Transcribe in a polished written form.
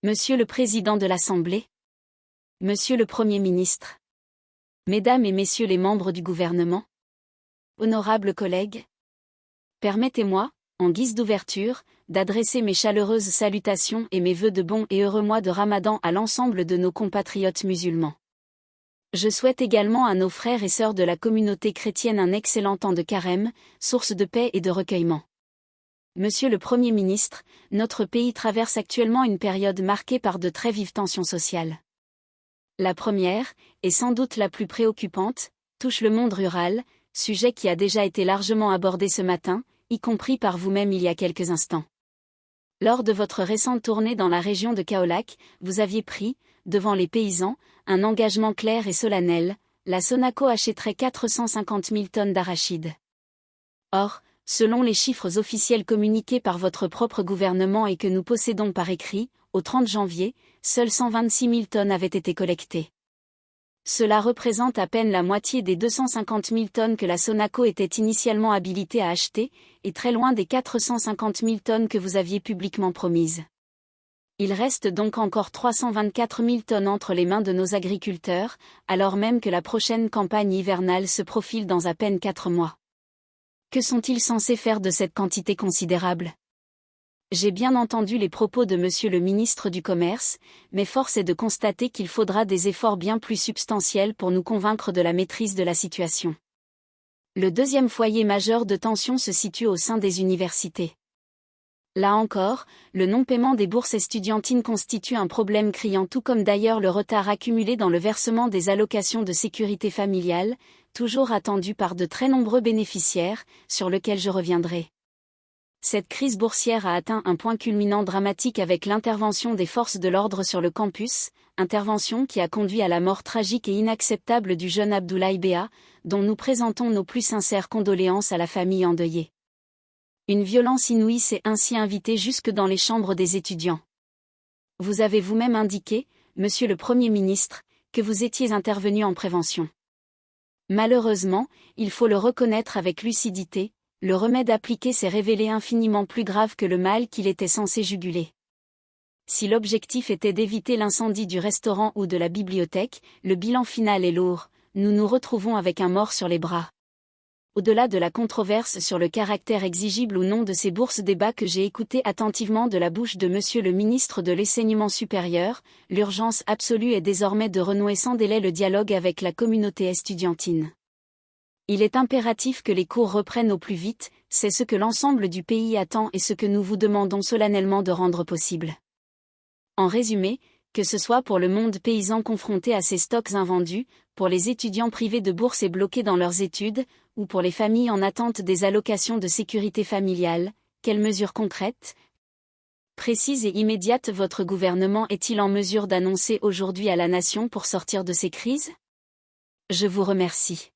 Monsieur le Président de l'Assemblée, Monsieur le Premier ministre, Mesdames et Messieurs les membres du gouvernement, honorables collègues, permettez-moi, en guise d'ouverture, d'adresser mes chaleureuses salutations et mes vœux de bon et heureux mois de Ramadan à l'ensemble de nos compatriotes musulmans. Je souhaite également à nos frères et sœurs de la communauté chrétienne un excellent temps de carême, source de paix et de recueillement. Monsieur le Premier ministre, notre pays traverse actuellement une période marquée par de très vives tensions sociales. La première, et sans doute la plus préoccupante, touche le monde rural, sujet qui a déjà été largement abordé ce matin, y compris par vous-même il y a quelques instants. Lors de votre récente tournée dans la région de Kaolack, vous aviez pris, devant les paysans, un engagement clair et solennel: la Sonaco achèterait 450 000 tonnes d'arachides. Or, selon les chiffres officiels communiqués par votre propre gouvernement et que nous possédons par écrit, au 30 janvier, seules 126 000 tonnes avaient été collectées. Cela représente à peine la moitié des 250 000 tonnes que la Sonaco était initialement habilitée à acheter, et très loin des 450 000 tonnes que vous aviez publiquement promises. Il reste donc encore 324 000 tonnes entre les mains de nos agriculteurs, alors même que la prochaine campagne hivernale se profile dans à peine 4 mois. Que sont-ils censés faire de cette quantité considérable ? J'ai bien entendu les propos de Monsieur le ministre du Commerce, mais force est de constater qu'il faudra des efforts bien plus substantiels pour nous convaincre de la maîtrise de la situation. Le deuxième foyer majeur de tension se situe au sein des universités. Là encore, le non-paiement des bourses estudiantines constitue un problème criant, tout comme d'ailleurs le retard accumulé dans le versement des allocations de sécurité familiale, toujours attendu par de très nombreux bénéficiaires, sur lequel je reviendrai. Cette crise boursière a atteint un point culminant dramatique avec l'intervention des forces de l'ordre sur le campus, intervention qui a conduit à la mort tragique et inacceptable du jeune Abdoulaye Béa, dont nous présentons nos plus sincères condoléances à la famille endeuillée. Une violence inouïe s'est ainsi invitée jusque dans les chambres des étudiants. Vous avez vous-même indiqué, Monsieur le Premier ministre, que vous étiez intervenu en prévention. Malheureusement, il faut le reconnaître avec lucidité, le remède appliqué s'est révélé infiniment plus grave que le mal qu'il était censé juguler. Si l'objectif était d'éviter l'incendie du restaurant ou de la bibliothèque, le bilan final est lourd, nous nous retrouvons avec un mort sur les bras. Au-delà de la controverse sur le caractère exigible ou non de ces bourses, débat que j'ai écouté attentivement de la bouche de Monsieur le ministre de l'Enseignement supérieur, l'urgence absolue est désormais de renouer sans délai le dialogue avec la communauté estudiantine. Il est impératif que les cours reprennent au plus vite, c'est ce que l'ensemble du pays attend et ce que nous vous demandons solennellement de rendre possible. En résumé, que ce soit pour le monde paysan confronté à ses stocks invendus, pour les étudiants privés de bourse et bloqués dans leurs études, ou pour les familles en attente des allocations de sécurité familiale, quelles mesures concrètes, précises et immédiates votre gouvernement est-il en mesure d'annoncer aujourd'hui à la nation pour sortir de ces crises ? Je vous remercie.